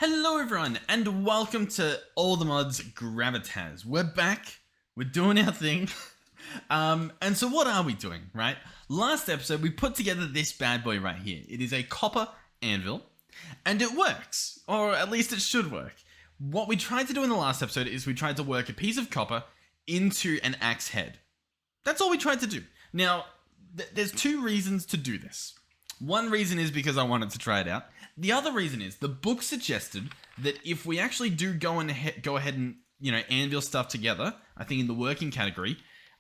Hello everyone, and welcome to All the Mods Gravitas. We're back, we're doing our thing. And so what are we doing, right? Last episode, we put together this bad boy right here. It is a copper anvil, and it works, or at least it should work. What we tried to do in the last episode is we tried to work a piece of copper into an axe head. That's all we tried to do. Now, there's two reasons to do this. One reason is because I wanted to try it out. The other reason is the book suggested that if we actually do go ahead and anvil stuff together, I think in the working category,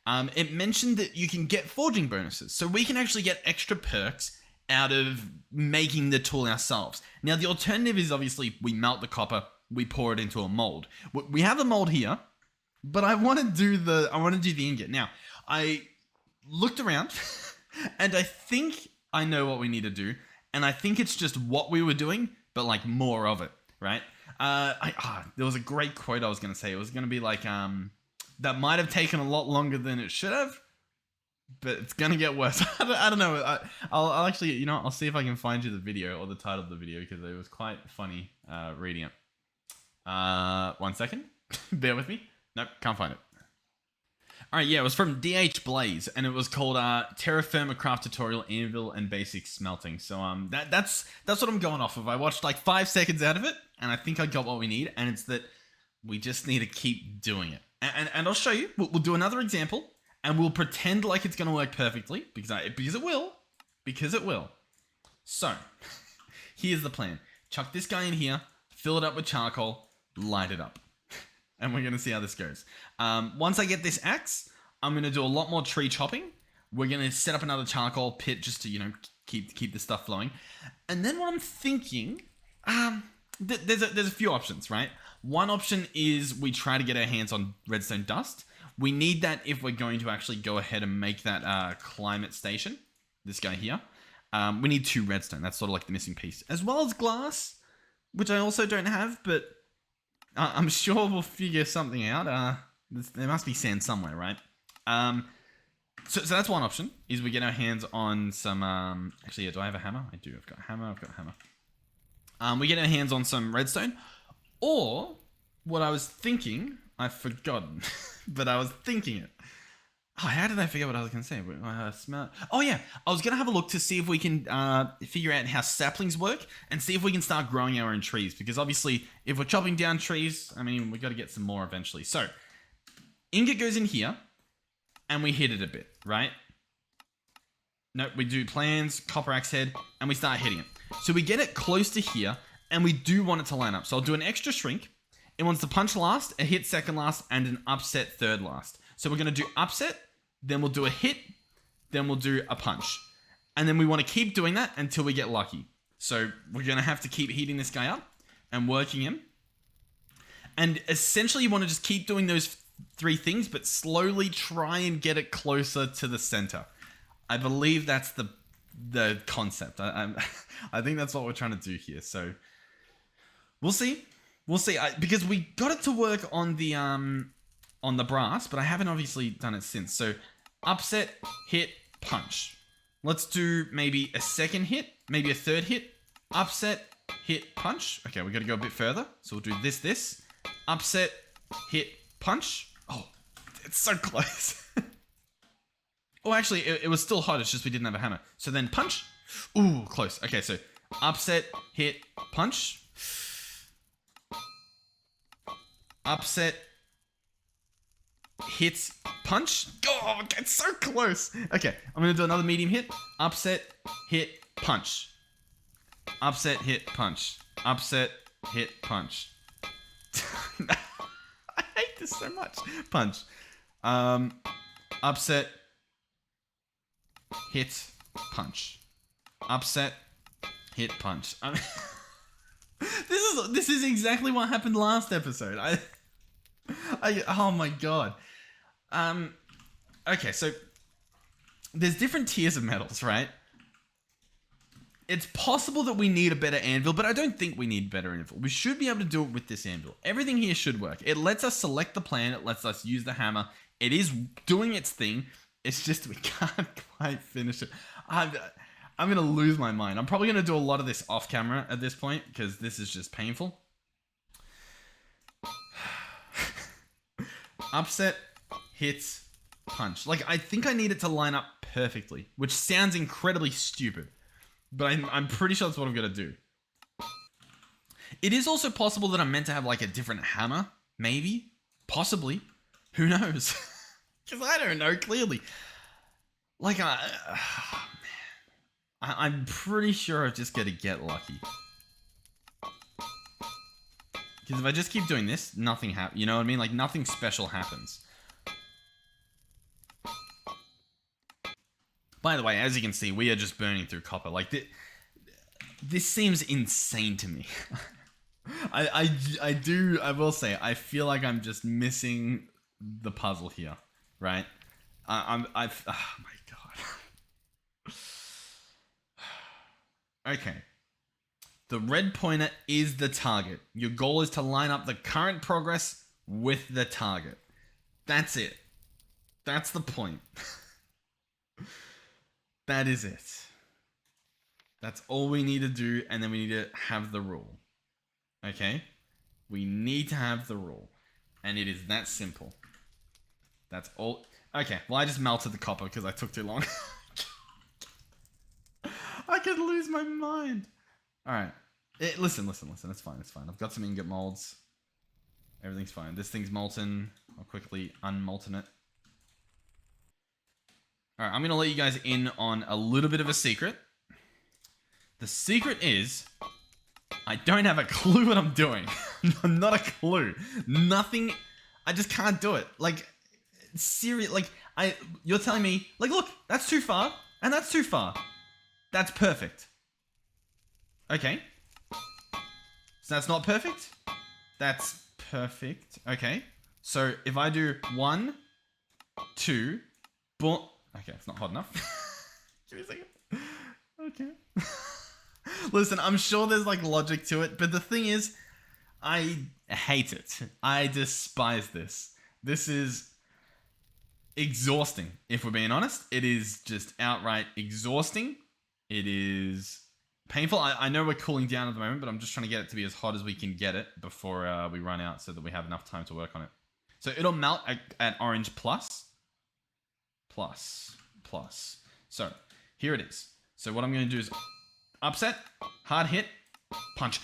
it mentioned that you can get forging bonuses. So we can actually get extra perks out of making the tool ourselves. Now the alternative is obviously we melt the copper, we pour it into a mold. We have a mold here, but I want to do the ingot. Now I looked around and I think I know what we need to do, and I think it's just what we were doing, but like more of it, right? There was a great quote I was going to say. It was going to be like, that might have taken a lot longer than it should have, but it's going to get worse. I don't know. I'll actually, I'll see if I can find you the video or the title of the video, because it was quite funny reading it. 1 second. Bear with me. Nope, can't find it. Alright, yeah, it was from DH Blaze, and it was called Terra Firma Craft Tutorial Anvil and Basic Smelting. So that's what I'm going off of. I watched like 5 seconds out of it, and I think I got what we need, and it's that we just need to keep doing it. And I'll show you. We'll do another example, and we'll pretend like it's going to work perfectly, because it will. Because it will. So, here's the plan. Chuck this guy in here, fill it up with charcoal, light it up. And we're going to see how this goes. Once I get this axe, I'm going to do a lot more tree chopping. We're going to set up another charcoal pit just to, keep the stuff flowing. And then what I'm thinking, there's a few options, right? One option is we try to get our hands on redstone dust. We need that if we're going to actually go ahead and make that climate station. This guy here. We need 2 redstone. That's sort of like the missing piece. As well as glass, which I also don't have, but I'm sure we'll figure something out. There must be sand somewhere, right? So that's one option, is we get our hands on some... actually, yeah, do I have a hammer? I do. I've got a hammer. We get our hands on some redstone. Or, what I was thinking... I've forgotten. But I was thinking it. Oh, how did I forget what I was going to say? Oh, yeah. I was going to have a look to see if we can figure out how saplings work and see if we can start growing our own trees. Because obviously, if we're chopping down trees, we got to get some more eventually. So, ingot goes in here and we hit it a bit, right? Nope, we do plans, copper axe head, and we start hitting it. So we get it close to here and we do want it to line up. So I'll do an extra shrink. It wants to punch last, a hit second last, and an upset third last. So we're going to do upset, then we'll do a hit, then we'll do a punch. And then we want to keep doing that until we get lucky. So we're going to have to keep heating this guy up and working him. And essentially you want to just keep doing those 3 things, but slowly try and get it closer to the center. I believe that's the concept. I think that's what we're trying to do here. So we'll see. We'll see. Because we got it to work on the brass, but I haven't obviously done it since. So upset, hit, punch. Let's do maybe a second hit, maybe a third hit, upset, hit, punch. Okay, we got to go a bit further. So we'll do this, upset, hit, punch. Oh, it's so close. Oh, actually, it was still hot. It's just we didn't have a hammer. So then punch. Ooh, close. Okay, so upset, hit, punch. Upset, hit, punch. Oh, it's so close. Okay, I'm going to do another medium hit. Upset, hit, punch. Upset, hit, punch. Upset, hit, punch. I hate this so much. Punch. Upset, hit, punch. Upset, hit, punch. This is exactly what happened last episode. Oh my god. Okay, so there's different tiers of metals, right? It's possible that we need a better anvil, but I don't think we need better anvil. We should be able to do it with this anvil. Everything here should work. It lets us select the plan. It lets us use the hammer. It is doing its thing. It's just we can't quite finish it. I'm going to lose my mind. I'm probably going to do a lot of this off camera at this point because this is just painful. Upset, hit, punch. Like, I think I need it to line up perfectly, which sounds incredibly stupid, but I'm pretty sure that's what I'm going to do. It is also possible that I'm meant to have like a different hammer, maybe, possibly. Who knows? Because I don't know clearly. Like, I'm pretty sure I'm just going to get lucky. Because if I just keep doing this, nothing happens. You know what I mean? Like, nothing special happens. By the way, as you can see, we are just burning through copper. Like, this seems insane to me. I will say, I feel like I'm just missing the puzzle here, right? Oh my god. Okay. The red pointer is the target. Your goal is to line up the current progress with the target. That's it. That's the point. That is it. That's all we need to do, and then we need to have the rule. Okay? We need to have the rule. And it is that simple. That's all. Okay, well, I just melted the copper because I took too long. I could lose my mind. Alright. Listen. It's fine. I've got some ingot molds. Everything's fine. This thing's molten. I'll quickly unmolten it. Alright, I'm going to let you guys in on a little bit of a secret. The secret is, I don't have a clue what I'm doing. Not a clue. Nothing. I just can't do it. Like, serious. Like, you're telling me, like, look, that's too far, and that's too far. That's perfect. Okay. So that's not perfect? That's perfect. Okay. So if I do 1, 2, boom. Okay, it's not hot enough. Give me a second. Okay. Listen, I'm sure there's like logic to it, but the thing is, I hate it. I despise this. This is exhausting, if we're being honest. It is just outright exhausting. It is painful. I know we're cooling down at the moment, but I'm just trying to get it to be as hot as we can get it before we run out so that we have enough time to work on it. So it'll melt at orange plus. So here it is. So what I'm going to do is upset, hard hit, punch.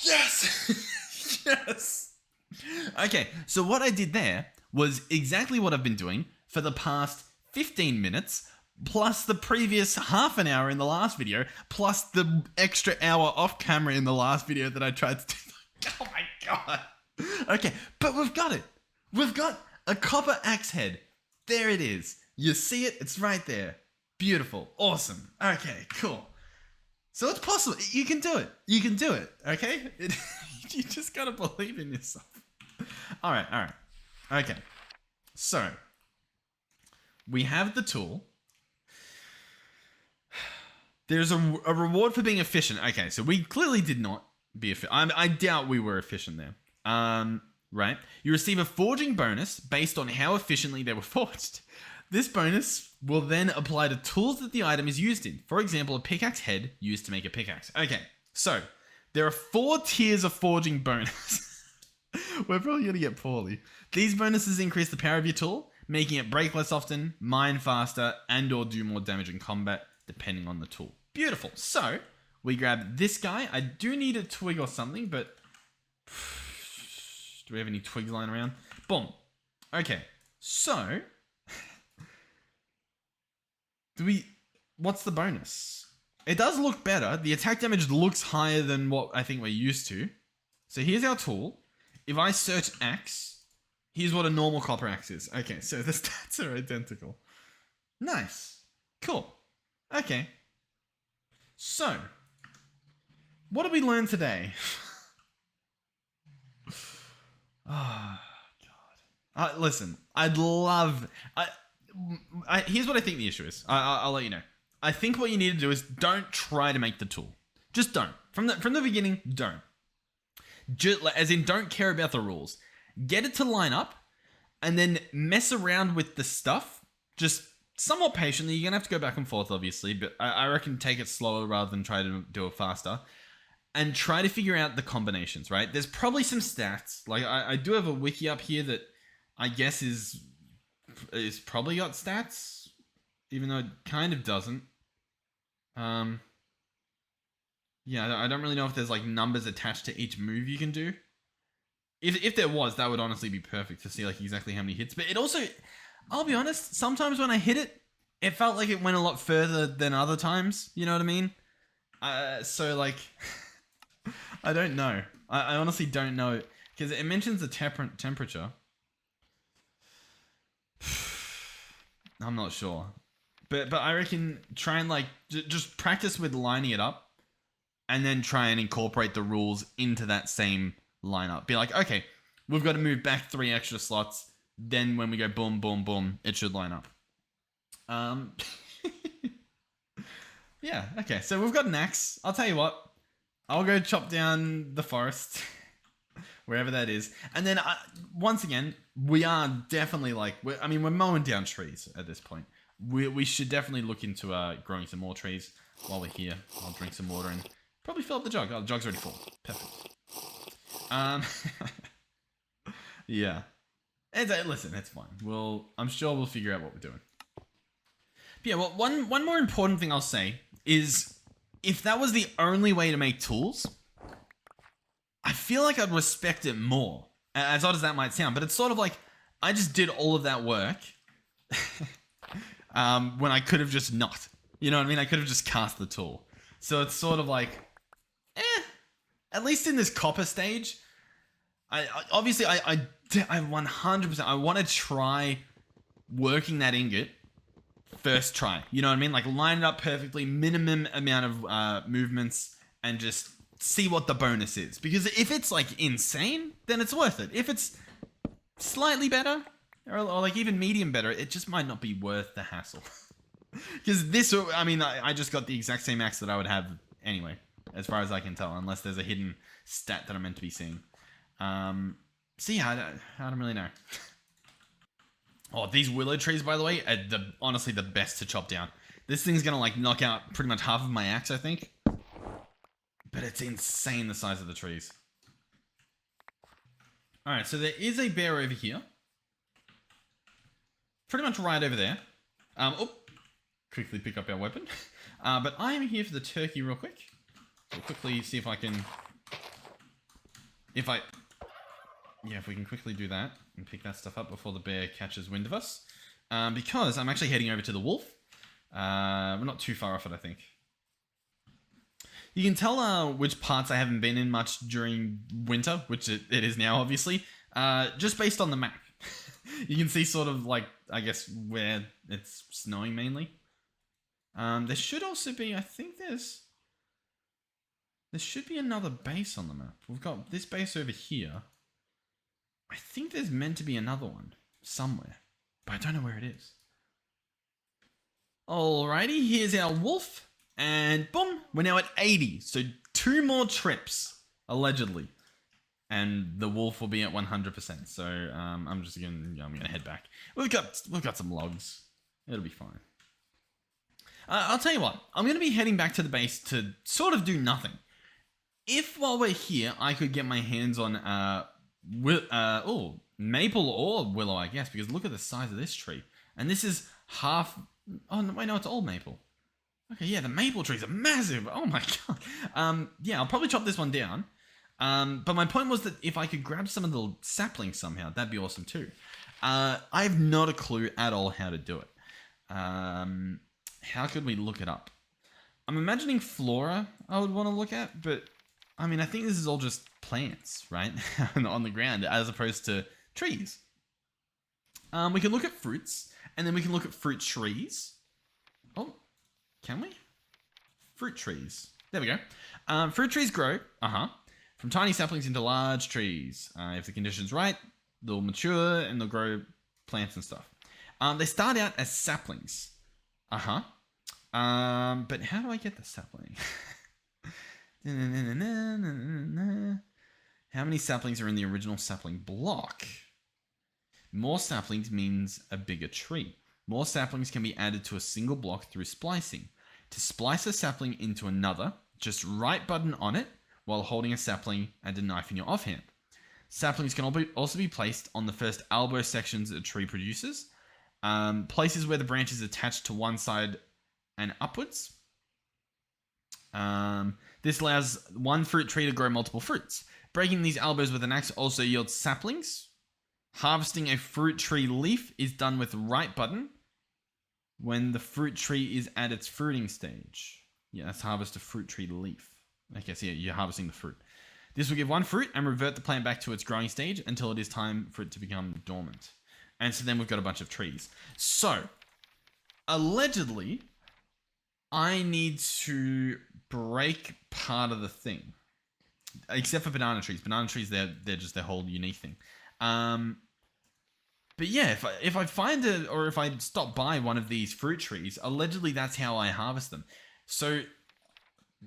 Yes! Yes! Okay, so what I did there was exactly what I've been doing for the past 15 minutes, plus the previous half an hour in the last video, plus the extra hour off camera in the last video that I tried to do. Oh my god. Okay, but we've got it. We've got a copper axe head. There it is. You see it? It's right there. Beautiful. Awesome. Okay, cool. So it's possible. You can do it. You can do it. Okay? You just gotta believe in yourself. Alright. Okay. So, we have the tool. There's a reward for being efficient. Okay, so we clearly did not be efficient. I doubt we were efficient there. Right? You receive a forging bonus based on how efficiently they were forged. This bonus will then apply to tools that the item is used in. For example, a pickaxe head used to make a pickaxe. Okay, so there are 4 tiers of forging bonus. We're probably going to get poorly. These bonuses increase the power of your tool, making it break less often, mine faster, and or do more damage in combat, depending on the tool. Beautiful. So, we grab this guy. I do need a twig or something, but do we have any twigs lying around? Boom. Okay, so what's the bonus? It does look better. The attack damage looks higher than what I think we're used to. So here's our tool. If I search axe, here's what a normal copper axe is. Okay, so the stats are identical. Nice. Cool. Okay. So, what did we learn today? Oh, God. Listen, I'd love... here's what I think the issue is. I'll let you know. I think what you need to do is don't try to make the tool. Just don't. From the beginning, don't. As in, don't care about the rules. Get it to line up, and then mess around with the stuff. Just somewhat patiently. You're going to have to go back and forth, obviously, but I reckon take it slower rather than try to do it faster. And try to figure out the combinations, right? There's probably some stats. Like, I do have a wiki up here that I guess is probably got stats, even though it kind of doesn't. Yeah, I don't really know if there's like numbers attached to each move you can do. If there was, that would honestly be perfect to see like exactly how many hits. But it also, I'll be honest, sometimes when I hit it, it felt like it went a lot further than other times. You know what I mean? So like, I don't know. I honestly don't know because it mentions the temperature. I'm not sure, but I reckon try and like just practice with lining it up, and then try and incorporate the rules into that same lineup. Be like, okay, we've got to move back 3 extra slots. Then when we go boom, boom, boom, it should line up. Yeah, okay. So we've got an axe. I'll tell you what. I'll go chop down the forest, wherever that is. And then, once again, we are definitely like, we're mowing down trees at this point. We should definitely look into growing some more trees while we're here. I'll drink some water and probably fill up the jug. Oh, the jug's already full. Perfect. Yeah. Listen, it's fine. I'm sure we'll figure out what we're doing. But yeah, well, one more important thing I'll say is if that was the only way to make tools, I feel like I'd respect it more. As odd as that might sound, but it's sort of like I just did all of that work when I could have just not. You know what I mean? I could have just cast the tool. So it's sort of like, at least in this copper stage, I 100%, I want to try working that ingot first try. You know what I mean? Like line it up perfectly, minimum amount of movements, and just see what the bonus is. Because if it's like insane, then it's worth it. If it's slightly better, or like even medium better, it just might not be worth the hassle. Because this, I just got the exact same axe that I would have anyway, as far as I can tell, unless there's a hidden stat that I'm meant to be seeing. So yeah, I don't really know. Oh, these willow trees, by the way, are honestly the best to chop down. This thing's gonna like knock out pretty much half of my axe, I think. But it's insane the size of the trees. Alright, so there is a bear over here. Pretty much right over there. Quickly pick up our weapon. But I am here for the turkey real quick. We'll quickly see if I can... If we can quickly do that and pick that stuff up before the bear catches wind of us. Because I'm actually heading over to the wolf. We're not too far off it, I think. You can tell which parts I haven't been in much during winter, which it is now, obviously, just based on the map. You can see sort of like, I guess, where it's snowing mainly. There should also be, I think there should be another base on the map. We've got this base over here. I think there's meant to be another one somewhere, but I don't know where it is. Alrighty, here's our wolf. And boom, we're now at 80. So 2 more trips, allegedly. And the wolf will be at 100%. So I'm gonna head back. We've got some logs. It'll be fine. I'll tell you what, I'm gonna be heading back to the base to sort of do nothing. If while we're here, I could get my hands on maple or willow, I guess, because look at the size of this tree. And this is half. Oh no, wait, no, it's all maple. Okay, yeah, the maple trees are massive. Oh my god. Yeah, I'll probably chop this one down. But my point was that if I could grab some of the saplings somehow, that'd be awesome too. I have not a clue at all how to do it. How could we look it up? I'm imagining flora I would want to look at, but I think this is all just plants, right? On the ground, as opposed to trees. We can look at fruits, and then we can look at fruit trees. Oh. Can we? Fruit trees. There we go. Fruit trees grow, from tiny saplings into large trees. If the condition's right, they'll mature and they'll grow plants and stuff. They start out as saplings. But how do I get the sapling? How many saplings are in the original sapling block? More saplings means a bigger tree. More saplings can be added to a single block through splicing. To splice a sapling into another, just right button on it while holding a sapling and a knife in your offhand. Saplings can also be placed on the first elbow sections a tree produces. Places where the branch is attached to one side and upwards. This allows one fruit tree to grow multiple fruits. Breaking these elbows with an axe also yields saplings. Harvesting a fruit tree leaf is done with the right button when the fruit tree is at its fruiting stage. Yeah, that's harvest a fruit tree leaf. Okay, so yeah, you're harvesting the fruit. This will give one fruit and revert the plant back to its growing stage until it is time for it to become dormant. And so then we've got a bunch of trees. So, allegedly, I need to break part of the thing. Except for banana trees. Banana trees, they're just their whole unique thing. But yeah, if I find it, or if I stop by one of these fruit trees, allegedly that's how I harvest them. So,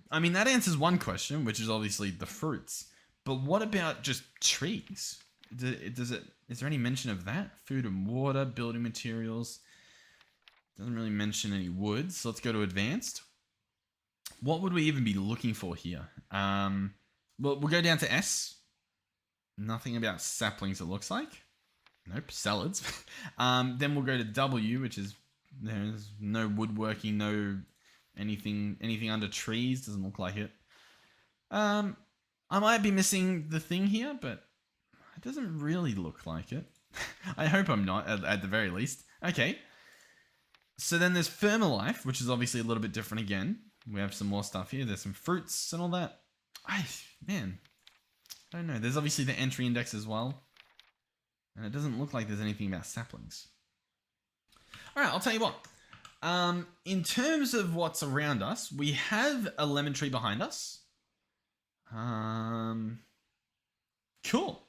I mean, that answers one question, which is obviously the fruits. But what about just trees? Is there any mention of that? Food and water, building materials. Doesn't really mention any wood. So let's go to advanced. What would we even be looking for here? Well, we'll go down to S. Nothing about saplings, it looks like. Nope, salads. Then we'll go to W, which is there's no woodworking, no anything under trees. Doesn't look like it. I might be missing the thing here, but it doesn't really look like it. I hope I'm not, at the very least. Okay. So then there's Firmalife, which is obviously a little bit different again. We have some more stuff here. There's some fruits and all that. Man, I don't know. There's obviously the entry index as well. And it doesn't look like there's anything about saplings. All right, I'll tell you what. In terms of what's around us, we have a lemon tree behind us. Cool.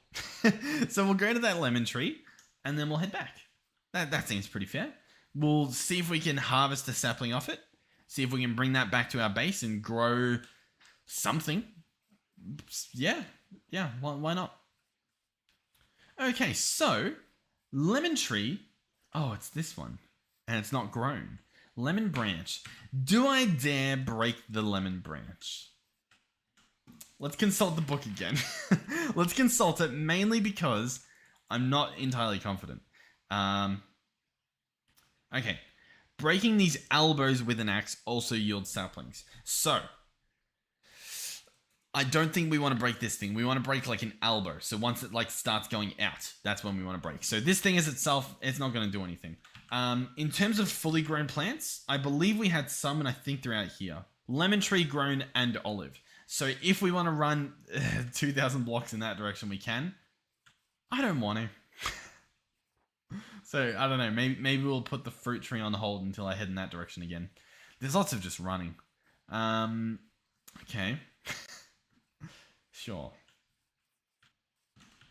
So we'll go to that lemon tree, and then we'll head back. That seems pretty fair. We'll see if we can harvest a sapling off it. See if we can bring that back to our base and grow something. Yeah, why not? Okay, so lemon tree. Oh, it's this one. And it's not grown. Lemon branch. Do I dare break the lemon branch? Let's consult the book again. Let's consult it mainly because I'm not entirely confident. Okay. Breaking these elbows with an axe also yields saplings. So, I don't think we want to break this thing. We want to break like an elbow. So once it like starts going out, that's when we want to break. So this thing as itself, it's not going to do anything. In terms of fully grown plants, I believe we had some, and I think they're out here. Lemon tree, grown, and olive. So if we want to run 2,000 blocks in that direction, we can. I don't want to. So I don't know. Maybe we'll put the fruit tree on hold until I head in that direction again. There's lots of just running. Okay. Sure.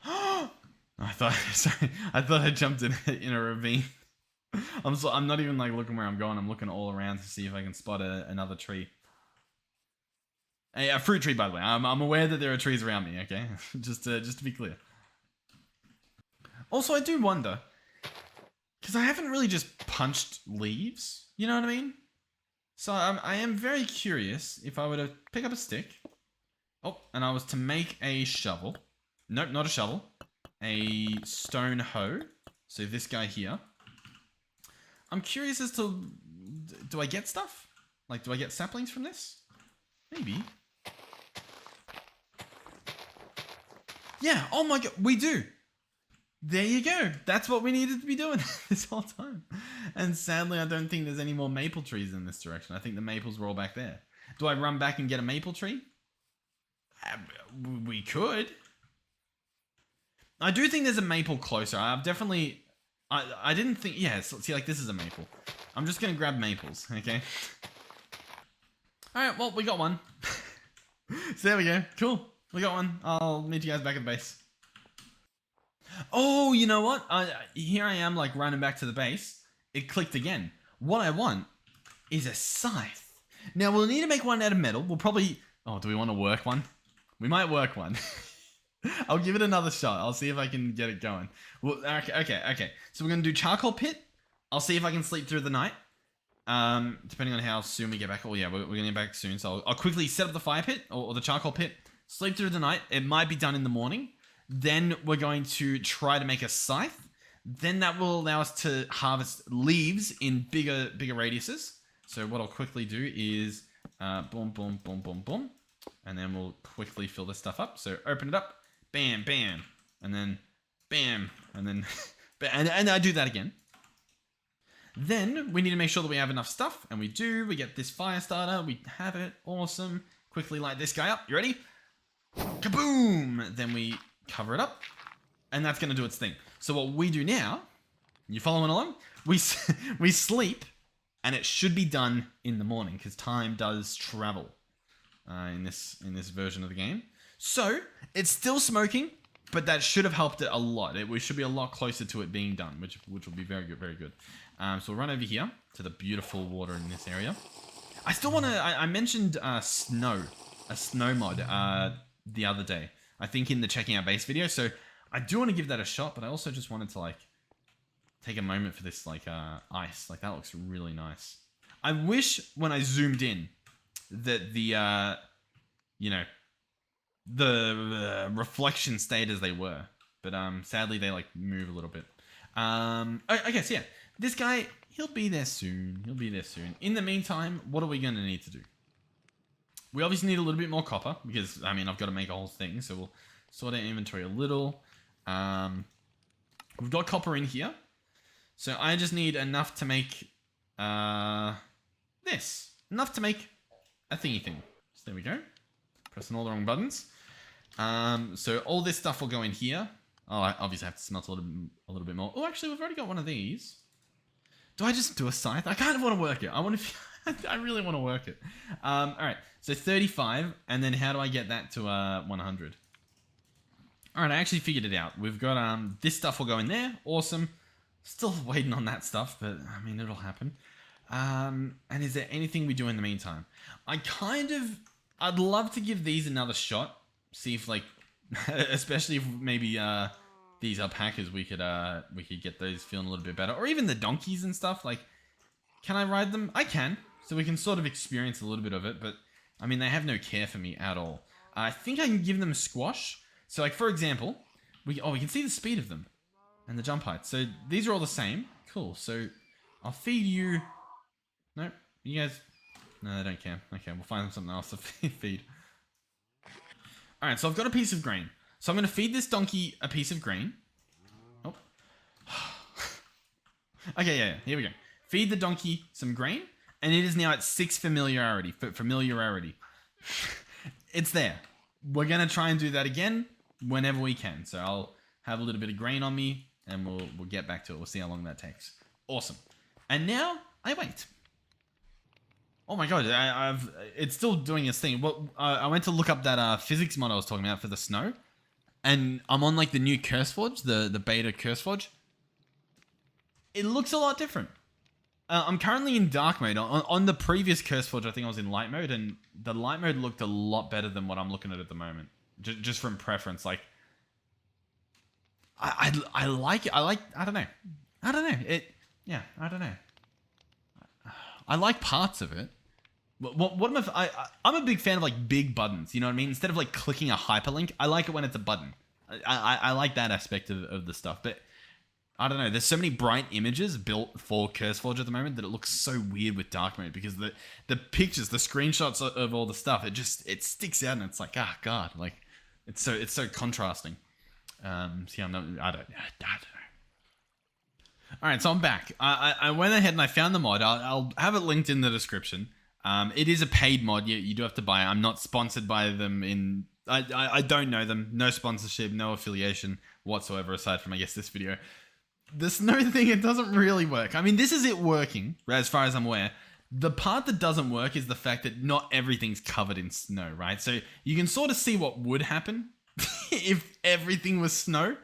I thought I jumped in a ravine. I'm not even like looking where I'm going. I'm looking all around to see if I can spot another tree. A fruit tree, by the way. I'm aware that there are trees around me. Okay, just to be clear. Also, I do wonder because I haven't really just punched leaves. You know what I mean? So I am very curious if I were to pick up a stick. Oh, and I was to make a shovel. Nope, not a shovel. A stone hoe. So this guy here. I'm curious as to... Do I get stuff? Like, do I get saplings from this? Maybe. Yeah, oh my god, we do. There you go. That's what we needed to be doing this whole time. And sadly, I don't think there's any more maple trees in this direction. I think the maples were all back there. Do I run back and get a maple tree? We could. I do think there's a maple closer. I've definitely... I didn't think... Yeah, see, like, this is a maple. I'm just going to grab maples, okay? Alright, well, we got one. So there we go. Cool. We got one. I'll meet you guys back at the base. Oh, you know what? Here I am, like, running back to the base. It clicked again. What I want is a scythe. Now, we'll need to make one out of metal. We'll probably... Oh, do we want to work one? We might work one. I'll give it another shot. I'll see if I can get it going. Well, okay. So we're going to do charcoal pit. I'll see if I can sleep through the night. Depending on how soon we get back. Oh, yeah, we're going to get back soon. So I'll quickly set up the fire pit or the charcoal pit. Sleep through the night. It might be done in the morning. Then we're going to try to make a scythe. Then that will allow us to harvest leaves in bigger radiuses. So what I'll quickly do is boom, boom, boom, boom, boom. And then we'll quickly fill this stuff up. So open it up, bam, bam, and then bam, and then and I do that again. Then we need to make sure that we have enough stuff, and we do. We get this fire starter, we have it, awesome. Quickly light this guy up, you ready? Kaboom! Then we cover it up, and that's gonna do its thing. So what we do now, you following along? We sleep, and it should be done in the morning, because time does travel in this version of the game. So it's still smoking, but that should have helped it a lot. We should be a lot closer to it being done, which will be very good, very good. So we'll run over here to the beautiful water in this area. I still want to... I mentioned a snow mod the other day. I think in the checking out base video. So I do want to give that a shot, but I also just wanted to like take a moment for this like ice. Like that looks really nice. I wish when I zoomed in that the the reflection stayed as they were, but sadly they like move a little bit. I guess yeah. This guy, he'll be there soon. He'll be there soon. In the meantime, what are we going to need to do? We obviously need a little bit more copper because, I mean, I've got to make a whole thing. So we'll sort our inventory a little. We've got copper in here. So I just need enough to make this. Enough to make a thingy thing. So there we go. Pressing all the wrong buttons. So all this stuff will go in here. Oh, I obviously have to smelt a little bit more. Oh, actually, we've already got one of these. Do I just do a scythe? I kind of want to work it. I really want to work it. All right, so 35, and then how do I get that to 100? All right, I actually figured it out. We've got this stuff will go in there. Awesome. Still waiting on that stuff, but I mean it'll happen. And is there anything we do in the meantime? I'd love to give these another shot. See if like, especially if maybe these alpacas we could get those feeling a little bit better, or even the donkeys and stuff. Like, can I ride them? I can, so we can sort of experience a little bit of it. But I mean, they have no care for me at all. I think I can give them a squash. So like for example, we can see the speed of them and the jump height. So these are all the same. Cool. So I'll feed you. Nope, you guys. No, they don't care. Okay, we'll find them something else to feed. All right, so I've got a piece of grain. So I'm going to feed this donkey a piece of grain. Oh. Okay, yeah, here we go. Feed the donkey some grain, and it is now at 6 familiarity. Familiarity. It's there. We're going to try and do that again whenever we can. So I'll have a little bit of grain on me, and we'll get back to it. We'll see how long that takes. Awesome. And now I wait. Oh my god, it's still doing its thing. Well, I went to look up that physics mod I was talking about for the snow, and I'm on like the new CurseForge, the beta CurseForge. It looks a lot different. I'm currently in dark mode. On the previous CurseForge, I think I was in light mode, and the light mode looked a lot better than what I'm looking at the moment. Just from preference, like I like it. I don't know. I don't know. I like parts of it. What am I'm a big fan of like big buttons. You know what I mean? Instead of like clicking a hyperlink, I like it when it's a button. I like that aspect of the stuff. But I don't know. There's so many bright images built for CurseForge at the moment that it looks so weird with dark mode because the pictures, the screenshots of all the stuff, it sticks out and it's like, ah, God, like it's so contrasting. See, I don't know. All right, so I'm back. I went ahead and I found the mod. I'll have it linked in the description. It is a paid mod. You do have to buy it. I'm not sponsored by them. I don't know them. No sponsorship, no affiliation whatsoever aside from, I guess, this video. The snow thing, it doesn't really work. I mean, this is it working, as far as I'm aware. The part that doesn't work is the fact that not everything's covered in snow, right? So you can sort of see what would happen if everything was snow.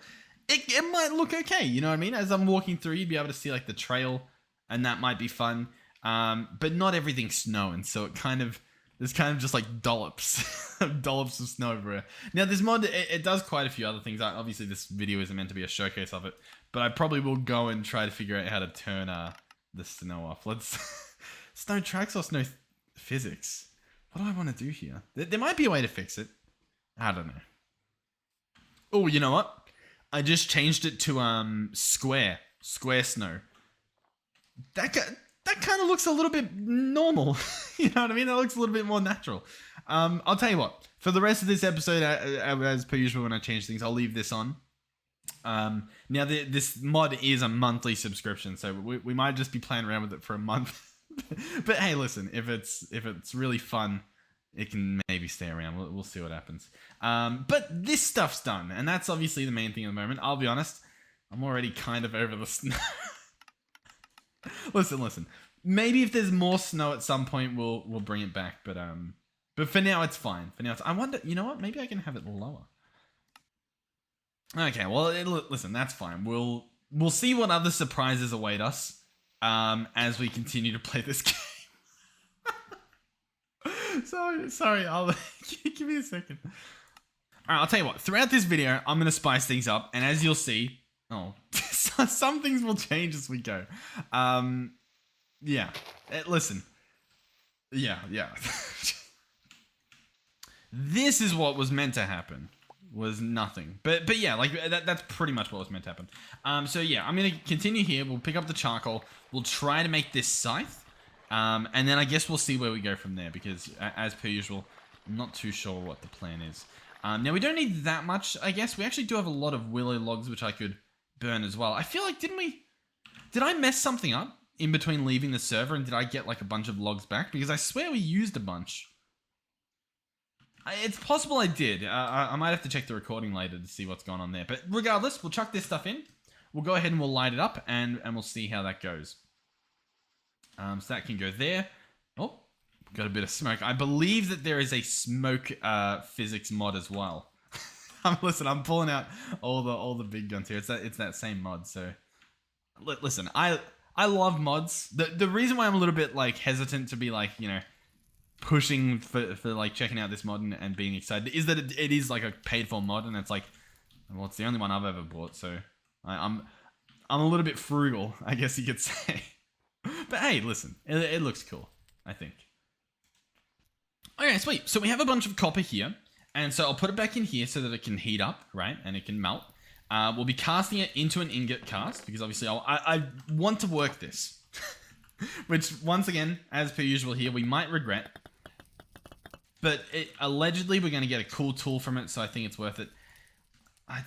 It might look okay, you know what I mean? As I'm walking through, you'd be able to see like the trail, and that might be fun. But not everything's snowing, so there's kind of just like dollops of snow everywhere. Now this mod, it does quite a few other things. Obviously this video isn't meant to be a showcase of it, but I probably will go and try to figure out how to turn the snow off. Let's snow tracks or snow physics. What do I want to do here? There might be a way to fix it. I don't know. Oh, you know what? I just changed it to square snow. That kind of looks a little bit normal. You know what I mean? That looks a little bit more natural. I'll tell you what. For the rest of this episode, as per usual, when I change things, I'll leave this on. Now this mod is a monthly subscription, so we might just be playing around with it for a month. But hey, listen, if it's really fun, it can maybe stay around. We'll see what happens. But this stuff's done, and that's obviously the main thing at the moment. I'll be honest, I'm already kind of over the snow. Listen. Maybe if there's more snow at some point, we'll bring it back. But for now, it's fine. I wonder, you know what? Maybe I can have it lower. Okay, well, listen, that's fine. We'll see what other surprises await us as we continue to play this game. Sorry, I'll give me a second. All right, I'll tell you what. Throughout this video, I'm gonna spice things up, and as you'll see, some things will change as we go. Yeah. Listen. Yeah. This is what was meant to happen. Was nothing. But yeah, like that's pretty much what was meant to happen. So yeah, I'm gonna continue here. We'll pick up the charcoal. We'll try to make this scythe. And then I guess we'll see where we go from there, because as per usual, I'm not too sure what the plan is. Now we don't need that much, I guess. We actually do have a lot of willow logs, which I could burn as well. I feel like, did I mess something up in between leaving the server, and did I get like a bunch of logs back? Because I swear we used a bunch. It's possible I did. I might have to check the recording later to see what's going on there. But regardless, we'll chuck this stuff in. We'll go ahead and we'll light it up, and we'll see how that goes. So that can go there. Oh, got a bit of smoke. I believe that there is a smoke physics mod as well. Listen, I'm pulling out all the big guns here. It's that same mod. So listen, I love mods. The reason why I'm a little bit like hesitant to be like, you know, pushing for like checking out this mod and being excited is that it is like a paid for mod, and it's like, well, it's the only one I've ever bought, so I'm a little bit frugal, I guess you could say. But hey, listen, it looks cool, I think. Okay, sweet. So we have a bunch of copper here, and so I'll put it back in here so that it can heat up, right, and it can melt. We'll be casting it into an ingot cast, because obviously I want to work this. Which, once again, as per usual here, we might regret. But allegedly, we're going to get a cool tool from it, so I think it's worth it.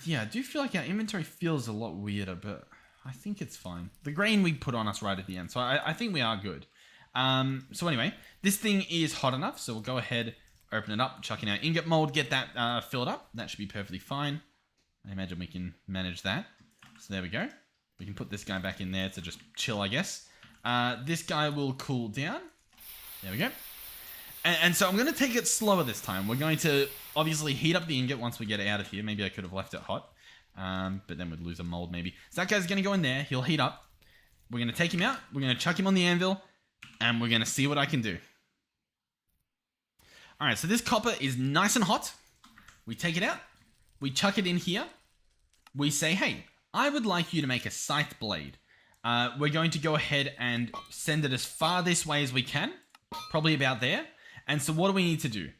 Yeah, I do feel like our inventory feels a lot weirder, but I think it's fine. The grain we put on us right at the end, so I think we are good. So anyway, this thing is hot enough, so we'll go ahead, open it up, chuck in our ingot mold, get that filled up. That should be perfectly fine. I imagine we can manage that. So there we go. We can put this guy back in there to just chill, I guess. This guy will cool down. There we go. And so I'm going to take it slower this time. We're going to obviously heat up the ingot once we get it out of here. Maybe I could have left it hot. But then we'd lose a mold maybe. So that guy's going to go in there. He'll heat up. We're going to take him out. We're going to chuck him on the anvil. And we're going to see what I can do. Alright, so this copper is nice and hot. We take it out. We chuck it in here. We say, hey, I would like you to make a scythe blade. We're going to go ahead and send it as far this way as we can. Probably about there. And so what do we need to do?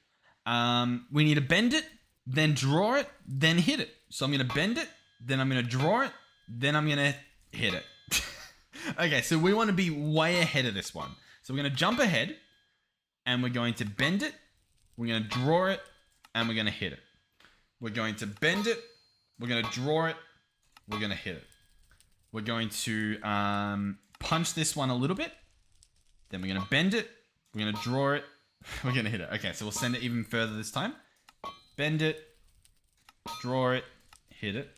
We need to bend it, then draw it, then hit it. So I'm going to bend it, then I'm going to draw it, then I'm going to hit it. Okay, so we want to be way ahead of this one. So we're going to jump ahead, and we're going to bend it, we're going to draw it, and we're going to hit it. We're going to bend it, we're going to draw it, we're going to hit it. We're going to punch this one a little bit, then we're going to bend it, we're going to draw it, we're going to hit it. Okay, so we'll send it even further this time. Bend it, draw it, hit it.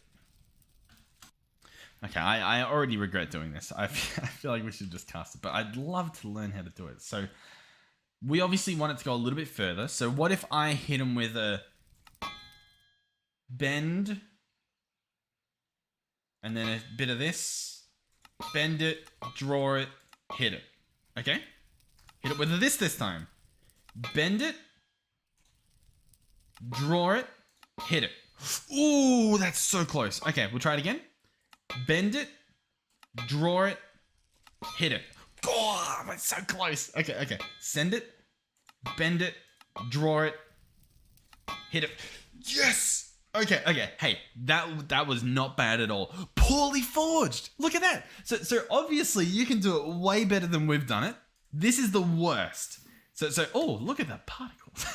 Okay, I already regret doing this. I feel like we should just cast it, but I'd love to learn how to do it. So we obviously want it to go a little bit further. So what if I hit him with a bend, and then a bit of this, bend it, draw it, hit it. Okay? Hit it with this time. Bend it, draw it, hit it. Ooh, that's so close. Okay, we'll try it again. Bend it, draw it, hit it. Oh, that's so close. Okay. Send it, bend it, draw it, hit it. Yes! Okay. Hey, that was not bad at all. Poorly forged. Look at that. So obviously you can do it way better than we've done it. This is the worst. So oh, look at that particles.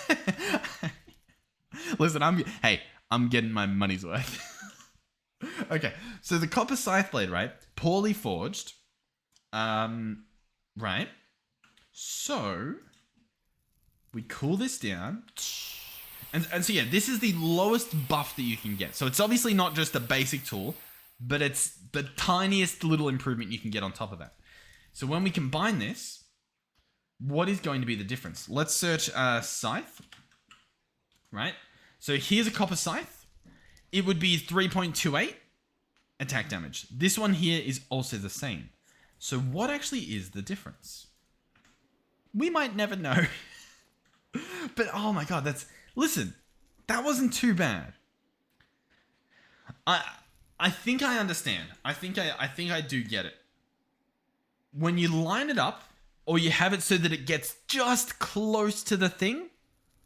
Listen, I'm getting my money's worth. Okay, so the copper scythe blade, right? Poorly forged. Right. So we cool this down. And so yeah, this is the lowest buff that you can get. So it's obviously not just a basic tool, but it's the tiniest little improvement you can get on top of that. So when we combine this, what is going to be the difference? Let's search scythe, right? So here's a copper scythe. It would be 3.28 attack damage. This one here is also the same. So what actually is the difference? We might never know. But oh my god, listen, that wasn't too bad. I think I understand. I think I do get it. When you line it up, or you have it so that it gets just close to the thing,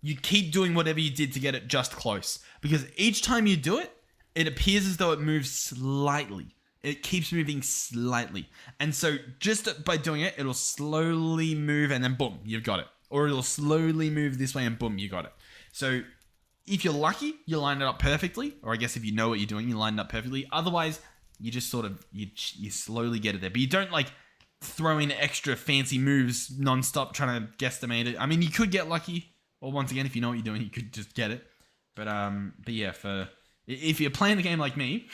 you keep doing whatever you did to get it just close. Because each time you do it, it appears as though it moves slightly. It keeps moving slightly. And so just by doing it, it'll slowly move and then boom, you've got it. Or it'll slowly move this way and boom, you got it. So if you're lucky, you line it up perfectly. Or I guess if you know what you're doing, you line it up perfectly. Otherwise, you just sort of, you slowly get it there. But you don't like throw in extra fancy moves non-stop trying to guesstimate it. I mean, you could get lucky. Or once again, if you know what you're doing, you could just get it. But yeah, if you're playing the game like me,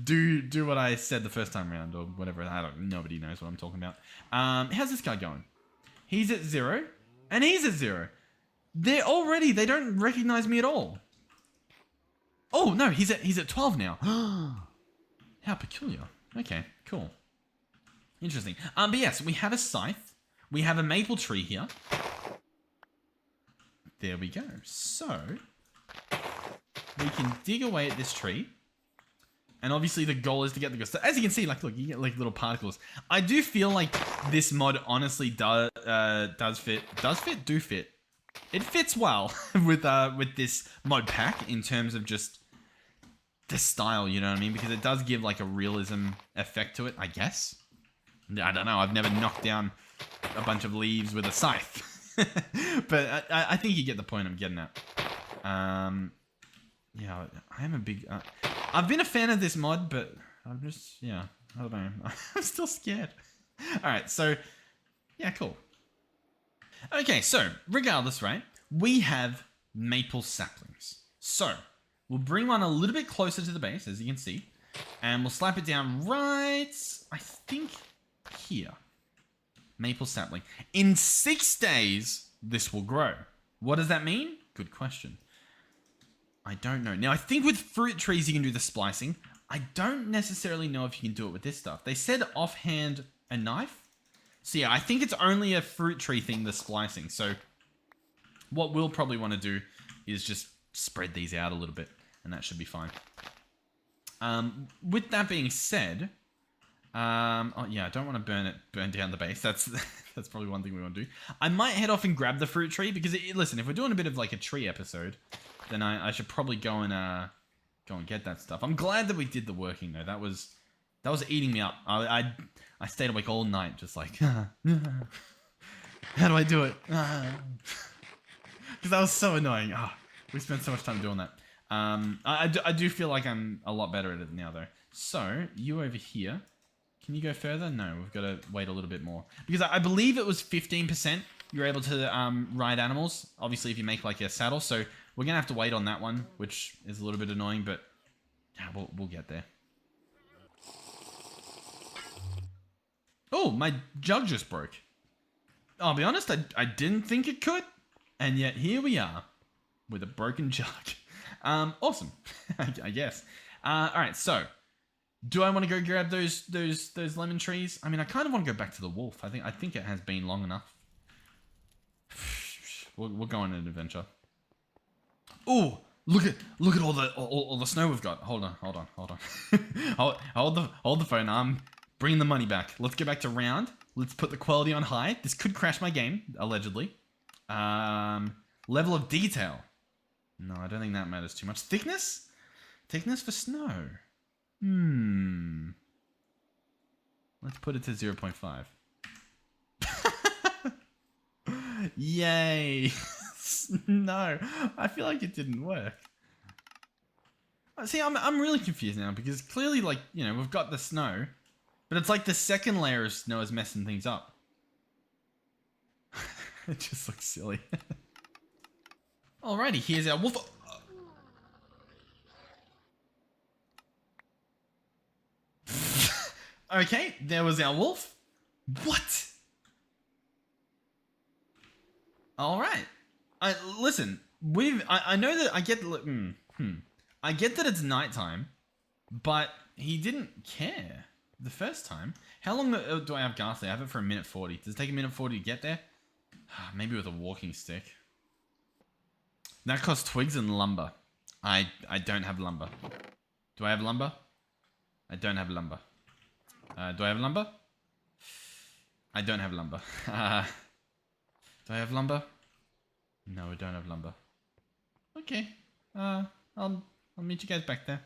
do what I said the first time around or whatever. Nobody knows what I'm talking about. How's this guy going? He's at 0 and he's at 0. They don't recognize me at all. Oh no, he's at 12 now. How peculiar. Okay, cool. Interesting. But yes, we have a scythe. We have a maple tree here. There we go. So we can dig away at this tree. And obviously the goal is to get the ghost. So as you can see, like, look, you get like little particles. I do feel like this mod honestly does fit. It fits well with this mod pack in terms of just the style, you know what I mean? Because it does give like a realism effect to it, I guess. I don't know. I've never knocked down a bunch of leaves with a scythe. But I think you get the point I'm getting at. Yeah, I am a big... I've been a fan of this mod, but I'm just... Yeah, I don't know. I'm still scared. Alright, so... Yeah, cool. Okay, so, regardless, right? We have maple saplings. So, we'll bring one a little bit closer to the base, as you can see. And we'll slap it down right... I think here. Maple sapling. In 6 days, this will grow. What does that mean? Good question. I don't know. Now, I think with fruit trees, you can do the splicing. I don't necessarily know if you can do it with this stuff. They said offhand a knife. So yeah, I think it's only a fruit tree thing, the splicing. So what we'll probably want to do is just spread these out a little bit, and that should be fine. With that being said, oh yeah, I don't want to burn down the base. That's probably one thing we want to do. I might head off and grab the fruit tree because listen, if we're doing a bit of like a tree episode, then I should probably go and get that stuff. I'm glad that we did the working though. That was eating me up. I stayed awake all night just like how do I do it? Because that was so annoying. We spent so much time doing that. I do feel like I'm a lot better at it now though. So you over here. Can you go further? No, we've got to wait a little bit more. Because I believe it was 15% you're able to ride animals. Obviously, if you make like a saddle. So we're going to have to wait on that one, which is a little bit annoying, but yeah, we'll get there. Oh, my jug just broke. I'll be honest, I didn't think it could. And yet here we are with a broken jug. Awesome, I guess. All right, so... Do I want to go grab those lemon trees? I mean, I kind of want to go back to the wolf. I think it has been long enough. We'll go on an adventure. Oh, look at all the snow we've got. Hold on. hold the phone. I'm bringing the money back. Let's go back to round. Let's put the quality on high. This could crash my game, allegedly. Level of detail. No, I don't think that matters too much. Thickness? Thickness for snow. Let's put it to 0.5. Yay. No, I feel like it didn't work. See, I'm really confused now because clearly, like, you know, we've got the snow, but it's like the second layer of snow is messing things up. It just looks silly. Alrighty, here's our wolf. Okay, there was our wolf. What? Alright. Listen, I know that I get I get that it's nighttime, but he didn't care the first time. How long do I have Ghastly? I have it for 1:40. Does it take 1:40 to get there? Maybe with a walking stick. That costs twigs and lumber. I don't have lumber. Do I have lumber? I don't have lumber. Do I have lumber? I don't have lumber. Do I have lumber? No, I don't have lumber. Okay. I'll meet you guys back there.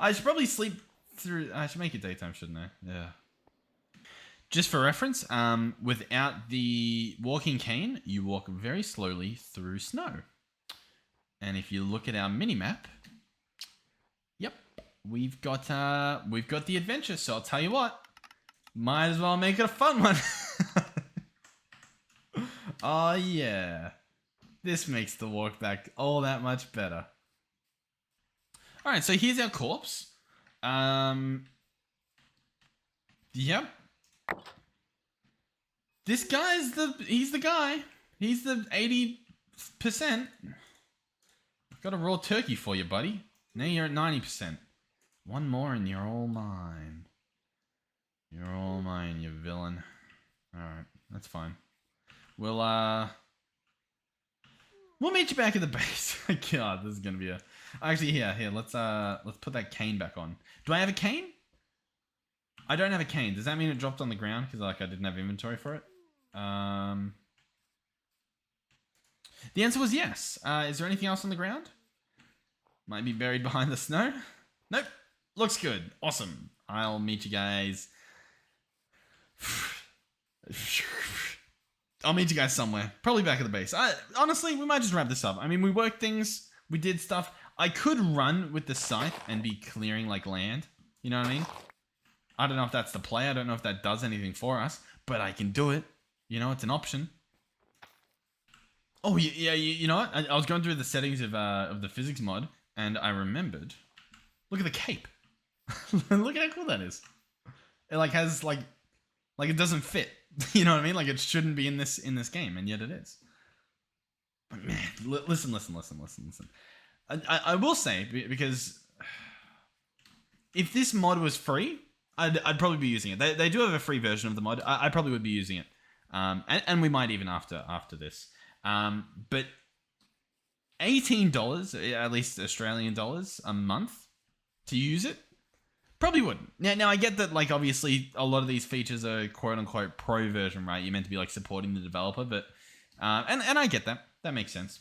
I should probably sleep through. I should make it daytime, shouldn't I? Yeah. Just for reference, without the walking cane, you walk very slowly through snow. And if you look at our mini map, yep, we've got the adventure. So I'll tell you what, might as well make it a fun one. Oh yeah, this makes the walk back all that much better. All right, so here's our corpse. Yep. This guy's he's the guy. He's the 80%. I've got a raw turkey for you, buddy. Now you're at 90%. One more and you're all mine. You're all mine, you villain. Alright, that's fine. We'll meet you back at the base. God, this is gonna be a actually here, let's put that cane back on. Do I have a cane? I don't have a cane. Does that mean it dropped on the ground? Because like I didn't have inventory for it? The answer was yes. Is there anything else on the ground? Might be buried behind the snow. Nope. Looks good. Awesome. I'll meet you guys. I'll meet you guys somewhere. Probably back at the base. Honestly, we might just wrap this up. I mean, we worked things. We did stuff. I could run with the scythe and be clearing like land. You know what I mean? I don't know if that's the play. I don't know if that does anything for us. But I can do it. You know, it's an option. Oh, yeah, you know what? I was going through the settings of the physics mod, and I remembered. Look at the cape. Look at how cool that is. It like has like it doesn't fit. You know what I mean? Like it shouldn't be in this game, and yet it is. But man, listen. I will say, because if this mod was free, I'd probably be using it. They do have a free version of the mod. I probably would be using it. And we might even after this. But $18, at least Australian dollars, a month to use it, probably wouldn't. Now I get that, like, obviously a lot of these features are quote unquote pro version, right? You're meant to be like supporting the developer, but and I get that. That makes sense.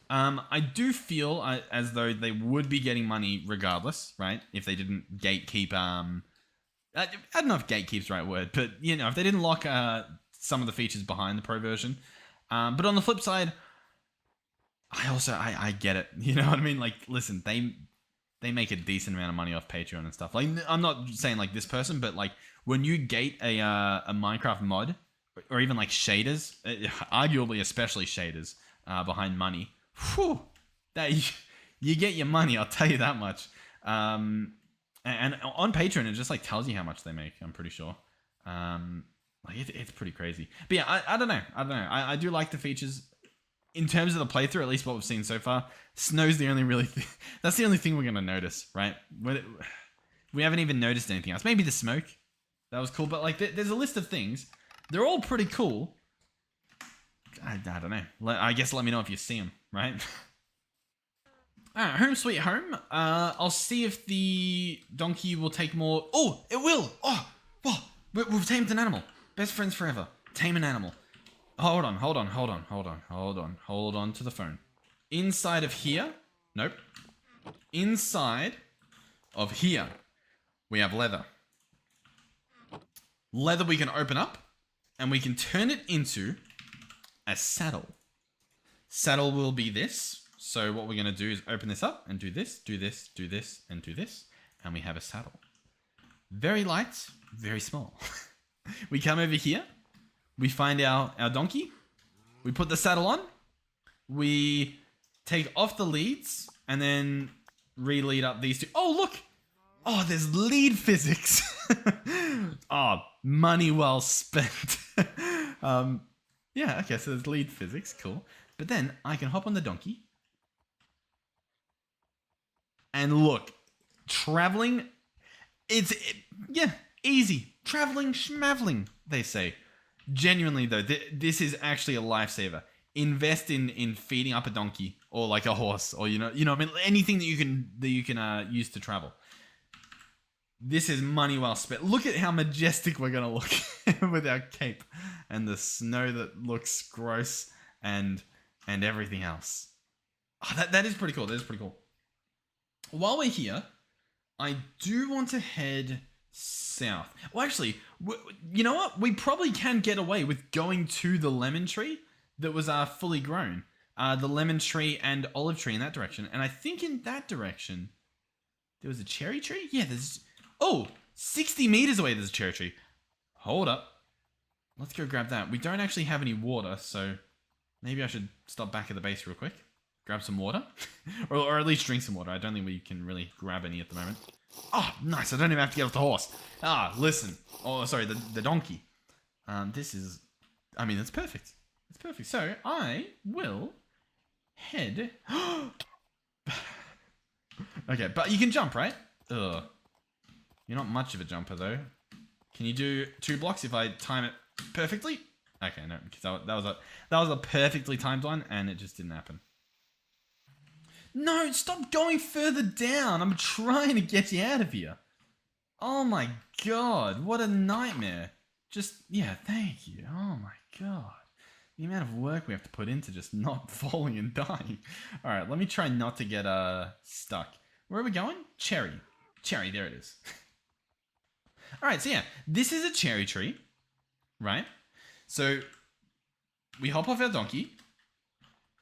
I do feel as though they would be getting money regardless, right? If they didn't gatekeep. I don't know if gatekeep's the right word, but you know, if they didn't lock some of the features behind the pro version. But on the flip side, I get it. You know what I mean? Like, listen, they make a decent amount of money off Patreon and stuff. Like, I'm not saying like this person, but like when you gate a Minecraft mod or even like shaders, arguably especially shaders behind money, whew, that you get your money. I'll tell you that much. And on Patreon, it just like tells you how much they make. I'm pretty sure. Like it's pretty crazy. But yeah, I don't know. I do like the features. In terms of the playthrough, at least what we've seen so far, snow's the only that's the only thing we're gonna notice, right? We haven't even noticed anything else. Maybe the smoke, that was cool, but like there's a list of things. They're all pretty cool. I don't know. I guess let me know if you see them, right? All right, home sweet home. I'll see if the donkey will take more. Oh, it will. Oh, we've tamed an animal. Best friends forever. Tame an animal. Hold on to the phone. inside of here, nope, inside of here, we have leather. Leather we can open up, and we can turn it into a saddle. Saddle will be this. So what we're going to do is open this up and do this, do this, do this, and do this. And we have a saddle. Very light, very small. We come over here. We find our donkey. We put the saddle on. We take off the leads and then re-lead up these two. Oh, look. Oh, there's lead physics. Oh, money well spent. Yeah, okay, so there's lead physics. Cool. But then I can hop on the donkey. And look, traveling, yeah, easy. Traveling, schmaveling, they say. Genuinely, though, this is actually a lifesaver. Invest in feeding up a donkey or like a horse or, you know, I mean, anything that you can use to travel. This is money well spent. Look at how majestic we're going to look with our cape and the snow that looks gross and everything else. Oh, that is pretty cool. That is pretty cool. While we're here, I do want to head south. Well, actually, you know what? We probably can get away with going to the lemon tree that was fully grown. The lemon tree and olive tree in that direction. And I think in that direction, there was a cherry tree? Yeah, there's... Oh, 60 meters away there's a cherry tree. Hold up. Let's go grab that. We don't actually have any water, so maybe I should stop back at the base real quick. Grab some water. or at least drink some water. I don't think we can really grab any at the moment. Oh, nice. I don't even have to get off the horse. Ah, listen. Oh, sorry, the donkey. This is... I mean, it's perfect. It's perfect. So, I will head... Okay, but you can jump, right? Ugh. You're not much of a jumper, though. Can you do 2 blocks if I time it perfectly? Okay, no, because that was a perfectly timed one, and it just didn't happen. No, stop going further down. I'm trying to get you out of here. Oh my god, what a nightmare. Just, yeah, thank you. Oh my god. The amount of work we have to put into just not falling and dying. Alright, let me try not to get stuck. Where are we going? Cherry. Cherry, there it is. Alright, so yeah, this is a cherry tree, right? So, we hop off our donkey.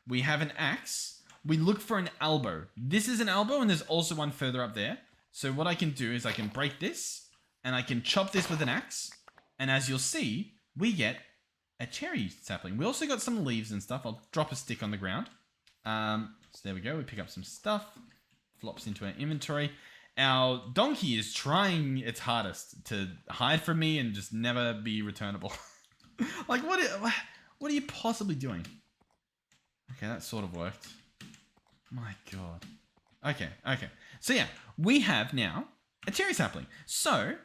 We have an axe. We look for an elbow. This is an elbow, and there's also one further up there. So what I can do is I can break this, and I can chop this with an axe. And as you'll see, we get a cherry sapling. We also got some leaves and stuff. I'll drop a stick on the ground. So there we go. We pick up some stuff. Flops into our inventory. Our donkey is trying its hardest to hide from me and just never be returnable. Like, what are you possibly doing? Okay, that sort of worked. My god. Okay. So yeah, we have now a cherry sapling. So,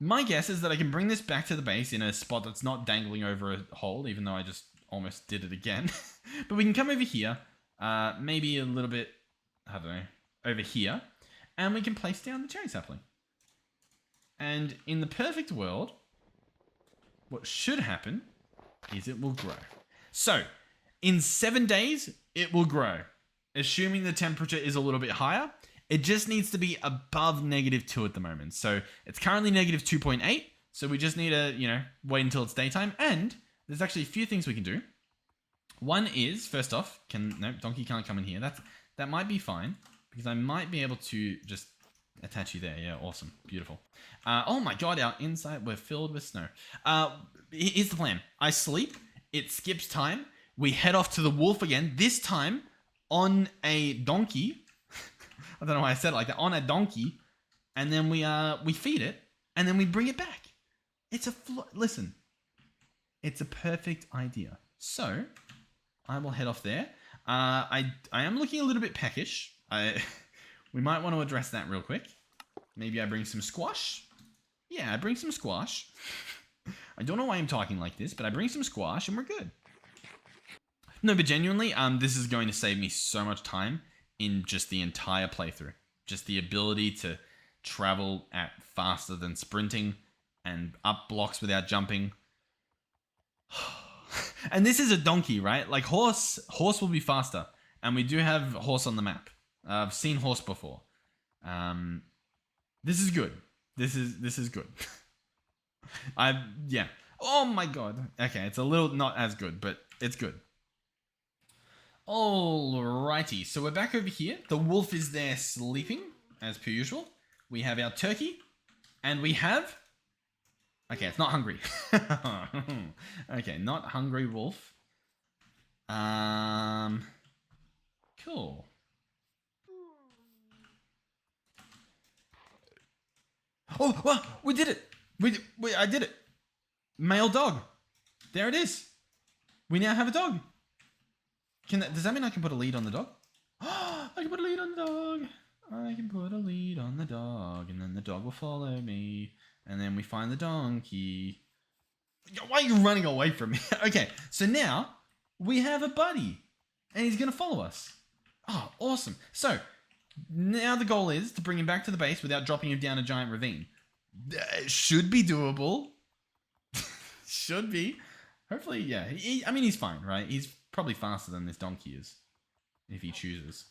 my guess is that I can bring this back to the base in a spot that's not dangling over a hole, even though I just almost did it again. But we can come over here, maybe a little bit, I don't know, over here. And we can place down the cherry sapling. And in the perfect world, what should happen is it will grow. So, in 7 days, it will grow. Assuming the temperature is a little bit higher, it just needs to be above -2 at the moment. So, it's currently -2.8. So, we just need to, wait until it's daytime. And there's actually a few things we can do. One is, first off, no, donkey can't come in here. That might be fine. Because I might be able to just attach you there. Yeah, awesome. Beautiful. Oh my god, our inside, we're filled with snow. Here's the plan. I sleep. It skips time. We head off to the wolf again. This time on a donkey. I don't know why I said it like that. On a donkey. And then we feed it. And then we bring it back. Listen. It's a perfect idea. So, I will head off there. I am looking a little bit peckish. We might want to address that real quick. Maybe I bring some squash. Yeah, I bring some squash. I don't know why I'm talking like this, but I bring some squash and we're good. No, but genuinely, this is going to save me so much time in just the entire playthrough. Just the ability to travel at faster than sprinting and up blocks without jumping. And this is a donkey, right? Like horse will be faster. And we do have horse on the map. I've seen horse before. This is good. This is good. Yeah. Oh my god. Okay, it's a little not as good, but it's good. Alrighty, so we're back over here. The wolf is there sleeping, as per usual. We have our turkey, and we have... Okay, it's not hungry. Okay, not hungry wolf. Cool. Oh, well, we did it. I did it. Male dog. There it is. We now have a dog. Does that mean I can put a lead on the dog? I can put a lead on the dog. I can put a lead on the dog, and then the dog will follow me. And then we find the donkey. Why are you running away from me? Okay, so now we have a buddy, and he's going to follow us. Oh, awesome. So now the goal is to bring him back to the base without dropping him down a giant ravine. Should be doable. Should be. Hopefully, yeah. I mean, he's fine, right? He's probably faster than this donkey is, if he chooses.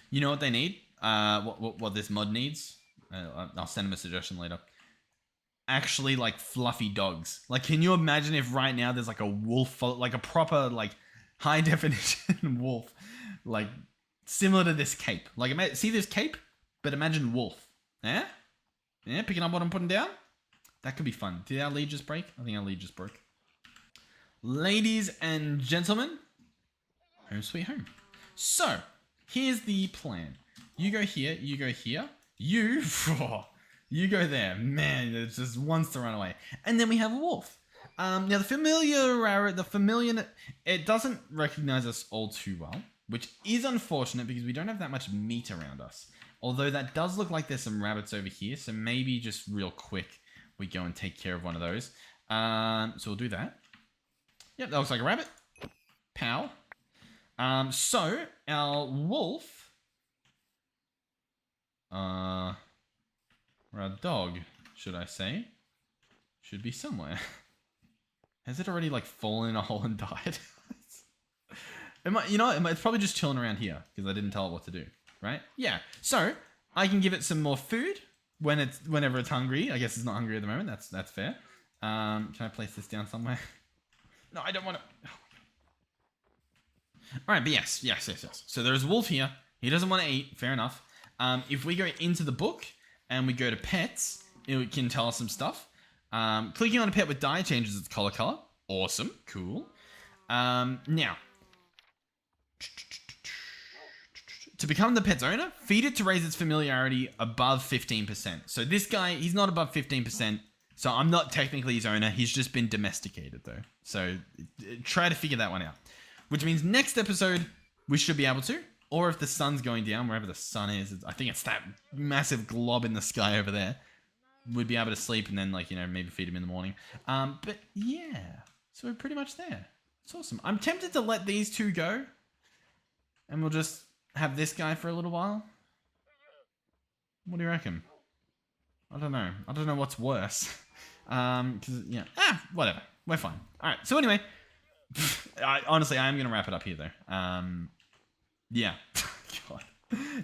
You know what they need? What this mod needs? I'll send him a suggestion later. Actually, like, fluffy dogs. Like, can you imagine if right now there's like a wolf, like a proper, like, high definition wolf, like, similar to this cape. Like, see this cape? But imagine wolf. Yeah? Yeah, picking up what I'm putting down? That could be fun. Did our lead just break? I think our lead just broke. Ladies and gentlemen, home sweet home. So, here's the plan. You go here, you go here. You go there. Man, it just wants to run away. And then we have a wolf. Now, the familiar, it doesn't recognize us all too well, which is unfortunate because we don't have that much meat around us. Although that does look like there's some rabbits over here, so maybe just real quick we go and take care of one of those. So we'll do that. Yep, that looks like a rabbit. Pow. So our wolf, or our dog, should I say, should be somewhere. Has it already like fallen in a hole and died? It's probably just chilling around here because I didn't tell it what to do, right? Yeah. So I can give it some more food whenever it's hungry. I guess it's not hungry at the moment. That's fair. Can I place this down somewhere? No, I don't want to. Oh. All right, but yes. So there's a wolf here. He doesn't want to eat. Fair enough. If we go into the book and we go to pets, it can tell us some stuff. Clicking on a pet with dye changes its color. Awesome. Cool. Now, to become the pet's owner, feed it to raise its familiarity above 15%. So this guy, he's not above 15%. So I'm not technically his owner. He's just been domesticated though. So try to figure that one out. Which means next episode, we should be able to. Or if the sun's going down, wherever the sun is, I think it's that massive glob in the sky over there. We'd be able to sleep and then maybe feed him in the morning. But yeah, so we're pretty much there. It's awesome. I'm tempted to let these two go. And we'll just have this guy for a little while. What do you reckon? I don't know. I don't know what's worse. Whatever. We're fine. All right. So anyway, honestly, I am going to wrap it up here though. Yeah. God.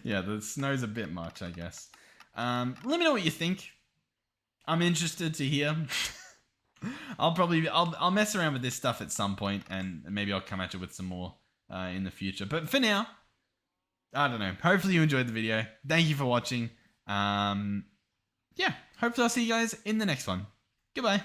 Yeah, the snow's a bit much, I guess. Let me know what you think. I'm interested to hear. I'll mess around with this stuff at some point and maybe I'll come at you with some more in the future. But for now, I don't know. Hopefully you enjoyed the video. Thank you for watching. Yeah, hopefully I'll see you guys in the next one. Goodbye.